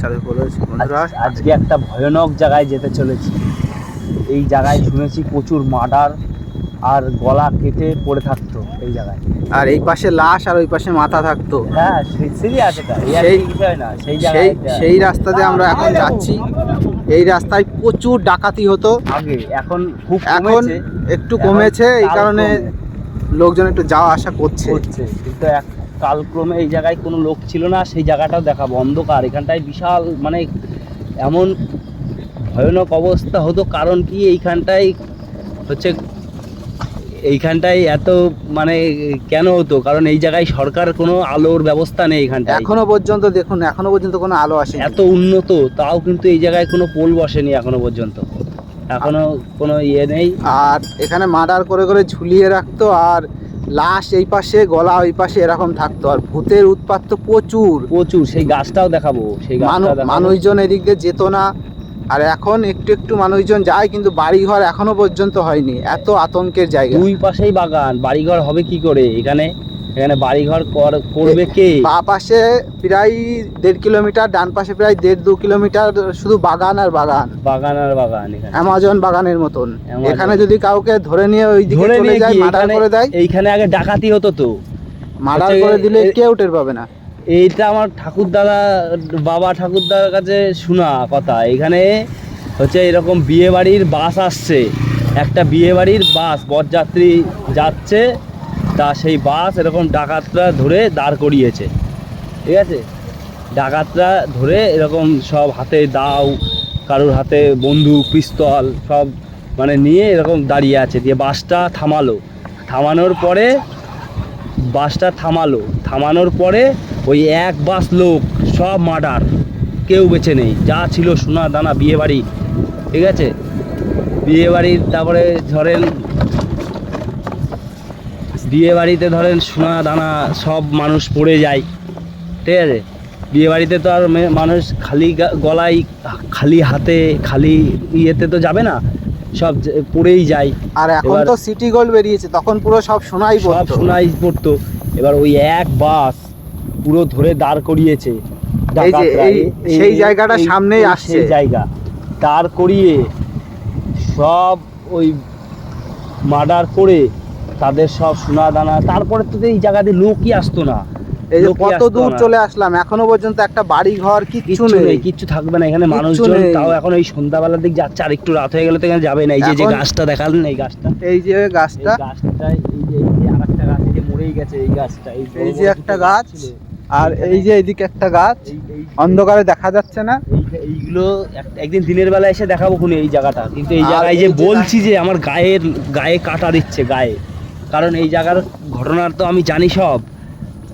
সাথে বলেছি বন্ধুরা আজকে একটা ভয়ানক জায়গায় যেতে চলেছি। এই জায়গায় শুনেছি প্রচুর মার্ডার আর গলা কেটে পড়ে থাকতো এই জায়গায়, আর এই পাশে লাশ আর ওই পাশে মাথা থাকতো। হ্যাঁ সিরিয়াস, এটা সেই বিষয় না। সেই রাস্তাতে আমরা এখন যাচ্ছি। এই রাস্তায় প্রচুর ডাকাতি হতো আগে, এখন খুব এখন একটু কমেছে, এই কারণে লোকজন একটু যাওয়া আসা করছে। কিন্তু কালক্রমে এই জায়গায় কোনো লোক ছিল না, সেই জায়গাটাও দেখাবো। অন্ধকার, এখানটায় বিশাল মানে এমন ভয়ানক অবস্থা হতো। কারণ কি এইখানটায় হচ্ছে, এইখানটায় এত মানে কেন হতো, কারণ এই জায়গায় সরকার কোনো আলোর ব্যবস্থা নেই এইখানটায়। এখনো পর্যন্ত দেখুন, এখনো পর্যন্ত কোনো আলো আসে। এত উন্নত তাও কিন্তু এই জায়গায় কোনো পোল বসেনি এখনো পর্যন্ত, এখনো কোনো ইয়ে নেই। আর এখানে মার্ডার করে করে ঝুলিয়ে রাখতো, আর লাশ এই পাশে গলা ওই পাশে এরকম থাকতো। আর ভূতের উৎপাত তো প্রচুর। সেই গাছটাও দেখাবো, সেই মানুষজন এদিক দিয়ে যেত না। আর এখন একটু একটু মানুষজন যায়, কিন্তু বাড়িঘর এখনো পর্যন্ত হয়নি। এত আতঙ্কের জায়গা। দুই পাশেই বাগান, বাড়িঘর হবে কি করে এখানে? এখানে বাড়িঘর করবে কে? বা পাশে প্রায় 1.5 কিলোমিটার, ডান পাশে প্রায় 1.5-2 কিলোমিটার শুধু বাগান আর বাগান, বাগান আর বাগান। অ্যামাজন বাগানের মতন। এখানে যদি কাউকে ধরে নিয়ে ওই দিকে চলে যায়, মার্ডার করে দেয়। এইখানে আগে ডাকাতি হতো তো, মার্ডার করে দিলে কেউ টের পাবে না। এইটা আমার বাবা ঠাকুরদার কাছে শোনা কথা। এখানে হচ্ছে এরকম বিয়ে বাড়ির বাস আসছে, একটা বিয়ে বাড়ির বাস, বরযাত্রী যাচ্ছে, তা সেই বাস এরকম ডাকাতরা ধরে দাঁড় করিয়েছে। ঠিক আছে, ডাকাতরা ধরে এরকম সব হাতে দাও, কারোর হাতে বন্দুক, পিস্তল সব মানে নিয়ে এরকম দাঁড়িয়ে আছে। দিয়ে বাসটা থামানোর পরে ওই এক বাস লোক সব মার্ডার, কেউ বেঁচে নেই। যা ছিল সোনা দানা বিয়ে বাড়ি, ঠিক আছে, বিয়ে বাড়ির, তারপরে বিয়ে বাড়িতে ধরেন সোনা দানা সব মানুষ পড়ে যায়। ঠিক আছে, বিয়ে বাড়িতে তো আর মানুষ খালি গলায়, খালি হাতে, খালি ইয়েতে তো যাবে না, সব পড়েই যায়। আর এখন তো সিটি গোল্ড বেরিয়েছে, তখন পুরো সব সোনাই পড়তো। এবার ওই এক বাস পুরো ধরে দাঁড় করিয়েছে, সেই জায়গাটা সামনেই আসছে, সেই জায়গা দাঁড় করিয়ে সব ওই মার্ডার করে তাদের সব সোনা দানা। তারপরে তো এই জায়গাতে লোকই আসতো না। এই যে কত দূর চলে আসলাম, এখনো পর্যন্ত একটা বাড়ি ঘর কিচ্ছু নেই, কিচ্ছু থাকবে না এখানে। মানুষজন তাও এখন এই সন্ধ্যাবেলার দিক যাচ্ছে, আর একটু রাত হয়ে গেলে তো এখানে যাবে না। এই যে গাছটা দেখালেন, এই গাছটা, এই যে আরেকটা গাছ, এই যে মরেই গেছে এই গাছটা, এই যে একটা গাছ, আর এই যে এইদিকে একটা গাছ অন্ধকারে দেখা যাচ্ছে না। এইগুলো একদিন দিনের বেলা এসে দেখাবো খুনি এই জায়গাটা। কিন্তু এই জায়গায় যে বলছি যে আমার গায়ে কাটা দিচ্ছে গায়ে, কারণ এই জায়গার ঘটনার তো আমি জানি সব।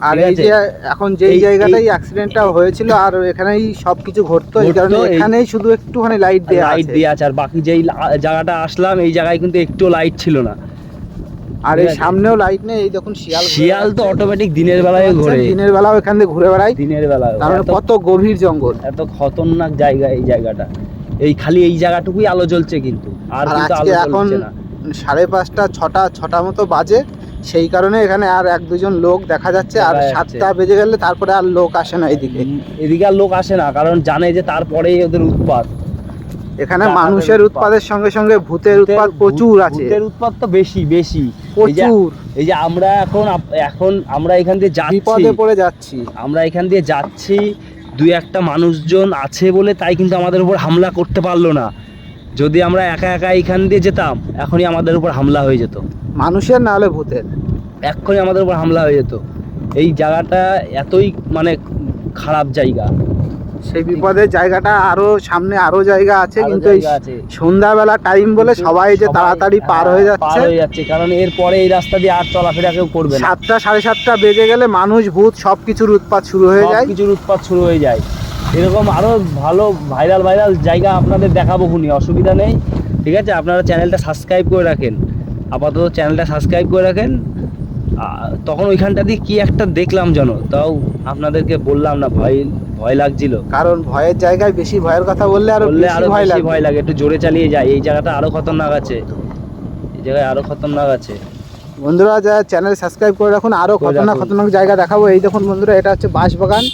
আর এই যে এখন যেই জায়গাটাই অ্যাক্সিডেন্টটা হয়েছিল, আর এখানেই সবকিছু ঘটতো, এই কারণে এখানেই শুধু একটুখানি লাইট দেয়া আছে। আর বাকি যেই জায়গাটা আসলাম, এই জায়গায় কিন্তু একটু লাইট ছিল না। আর এই সামনেও লাইট নেই। এই দেখুন শিয়াল তো অটোমেটিক দিনের বেলায় ঘোরে, দিনের বেলাও এখান দিয়ে ঘুরে বেড়ায়, দিনের বেলায়। কারণ কত গভীর জঙ্গল, এত খতরনাক জায়গা এই জায়গাটা। এই খালি এই জায়গাটুকুই আলো জ্বলছে, কিন্তু আর কিন্তু আলো জ্বলছে না। 5:30, 6টা মতো বাজে, সেই কারণে এখানে আর 1-2 লোক দেখা যাচ্ছে। আর 7টা বেজে গেলে তারপরে আর লোক আসে না এদিকে আর লোক আসে না, কারণ জানে যে তারপরেই ওদের উৎপাত। এখানে মানুষের উৎপাতের সঙ্গে সঙ্গে ভূতের উৎপাত প্রচুর আছে। ভূতের উৎপাত তো বেশি প্রচুর। এই যে আমরা এখন আমরা এখান দিয়ে যাচ্ছি, বিপদে পড়ে যাচ্ছি। আমরা এখান দিয়ে যাচ্ছি, 2-1টা মানুষজন আছে বলে তাই কিন্তু আমাদের উপর হামলা করতে পারলো না। যদি আমরা একা একা এখান দিয়ে যেতাম, এখনই আমাদের উপর হামলা হয়ে যেত। মানুষের না হলে ভূতের, এক্ষুনি আমাদের উপর হামলা হয়ে যেত। এই জায়গাটা এতই মানে খারাপ জায়গা। সেই বিপদের জায়গাটা আরো সামনে আরো জায়গা আছে, কিন্তু এই সন্ধ্যাবেলা টাইম বলে সবাই যে তাড়াতাড়ি পার হয়ে যাচ্ছে, কারণ এরপরে এই রাস্তা দিয়ে আর চলাফেরা কেউ করবে না। 7টা 7:30 বেজে গেলে মানুষ ভূত সবকিছুর উৎপাত শুরু হয়ে যায়। এরকম আরো ভালো ভাইরাল জায়গা আপনাদের দেখাবো খুনি, অসুবিধা নেই। ঠিক আছে, আপনারা চ্যানেলটা সাবস্ক্রাইব করে রাখেন, আপাতত চ্যানেলটা সাবস্ক্রাইব করে রাখেন। তখন ওইখানটা দিয়ে কি একটা দেখলাম জানো, তাও আপনাদেরকে বললাম না, ভয় লাগছিল। কারণ ভয়ের জায়গায় বেশি ভয়ের কথা বললে আরো ভয় লাগে। একটু জোরে চালিয়ে যায়। এই জায়গাটা আরো খতরনাক আছে, এই জায়গায় আরো খতরনাক আছে। বন্ধুরা যা চ্যানেল সাবস্ক্রাইব করে রাখুন, আরো খতরনাক জায়গা দেখাবো। এই দেখুন বন্ধুরা, এটা হচ্ছে বাঁশবাগান।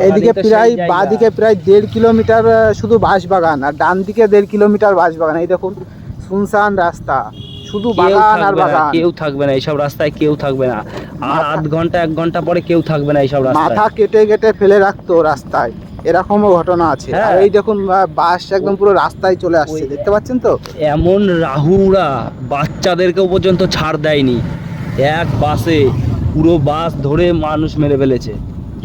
এইদিকে প্রায় বাঁদিকে প্রায় 1.5 কিলোমিটার শুধু বাঁশবাগান, আর ডান দিকে 1.5 কিলোমিটার বাঁশবাগান। এই দেখুন শুনশান রাস্তা, শুধু বাগান আর বাগান। কেউ থাকবে না এইসব রাস্তায়, কেউ থাকবে না। আর আধ ঘন্টা 1 ঘন্টা পরে কেউ থাকবে না এইসব রাস্তায়। মাথা কেটে কেটে ফেলে রাখতো রাস্তায়, এরকমও ঘটনা আছে। হ্যাঁ। আর এই দেখুন বাস একদম পুরো রাস্তায় চলে আসছে, দেখতে পাচ্ছেন তো? এমন রাহুরা বাচ্চাদেরকেও পর্যন্ত ছাড় দেয়নি, এক বাসে পুরো বাস ধরে মানুষ মেরে ফেলেছে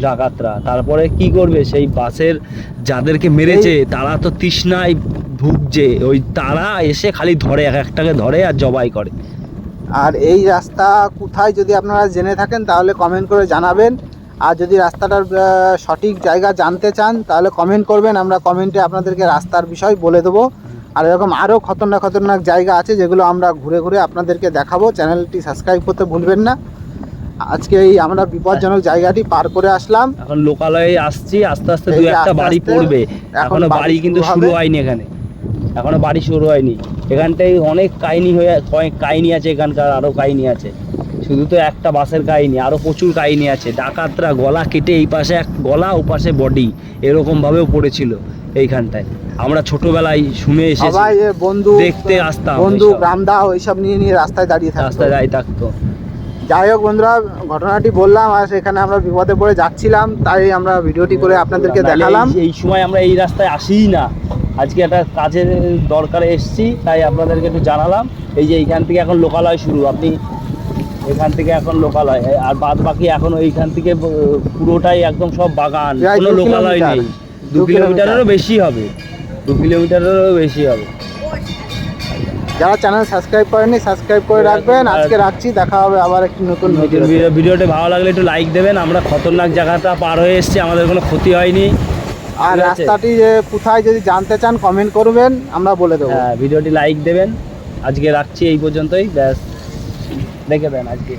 ডাকাতরা। তারপরে কি করবে, সেই বাসের যাদেরকে মেরেছে তারা তো তৃষ্ণায় ভুগছে, ওই তারা এসে খালি ধরে, এক একটাকে ধরে আর জবাই করে। আর এই রাস্তা কোথায় যদি আপনারা জেনে থাকেন তাহলে কমেন্ট করে জানাবেন। আর যদি রাস্তাটার সঠিক জায়গা জানতে চান তাহলে কমেন্ট করবেন, আমরা কমেন্টে আপনাদেরকে রাস্তার বিষয় বলে দেবো। আর এরকম আরও খতরনাক খতরনাক জায়গা আছে যেগুলো আমরা ঘুরে ঘুরে আপনাদেরকে দেখাবো। চ্যানেলটি সাবস্ক্রাইব করতে ভুলবেন না। আজকে এই আমরা বিপজ্জনক জায়গাটি পার করে আসলাম, এখন লোকালয়ে আসছি, আস্তে আস্তে দু একটা বাড়ি পড়বে। এখনো বাড়ি কিন্তু শুরু হয়নি এখানে, এখনো বাড়ি শুরু হয়নি। এখানটায় অনেক কাহিনী কাহিনী আছে, এখানকার আরও কাহিনী আছে। শুধু তো একটা বাসের কাহিনী, আরও প্রচুর কাহিনী আছে। ডাকাতরা গলা কেটে এই পাশে এক গলা, ও পাশে বডি, এরকমভাবেও পড়েছিল এইখানটায়। আমরা ছোটবেলায় শুনে এসেছি, সবাই বন্ধু দেখতে আসতাম, বন্ধু রামদা ওইসব নিয়ে নিয়ে রাস্তায় দাঁড়িয়ে থাকতো। যাই হোক বন্ধুরা, ঘটনাটি বললাম, আর সেখানে আমরা বিপদে পড়ে যাচ্ছিলাম, তাই আমরা ভিডিওটি করে আপনাদেরকে দেখালাম। এই সময় আমরা এই রাস্তায় আসিই না, আজকে একটা কাজের দরকারে এসেছি, তাই আপনাদেরকে একটু জানালাম। এই যে এইখান থেকে এখন লোকালয় শুরু, আপনি এখান থেকে এখন লোকালয়, আর বাদ বাকি এখন এইখান থেকে পুরোটাই একদম সব বাগান, কোনো লোকালয় নেই। 2 কিলোমিটারেরও বেশি হবে, 2 কিলোমিটারেরও বেশি হবে। যারা চ্যানেল সাবস্ক্রাইব করেননি সাবস্ক্রাইব করে রাখবেন। আজকে রাখছি, দেখা হবে আবার একটি নতুন ভিডিওটা ভালো লাগলে একটু লাইক দেবেন। আমরা খতরনাক জায়গাটা পার হয়ে এসেছি, আমাদের কোনো ক্ষতি হয়নি। আর রাস্তাটি যে কোথায় যদি জানতে চান কমেন্ট করবেন, আমরা বলে দেবো। হ্যাঁ, ভিডিওটি লাইক দেবেন। আজকে রাখছি এই পর্যন্তই, ব্যাস, দেখে দেন আজকে।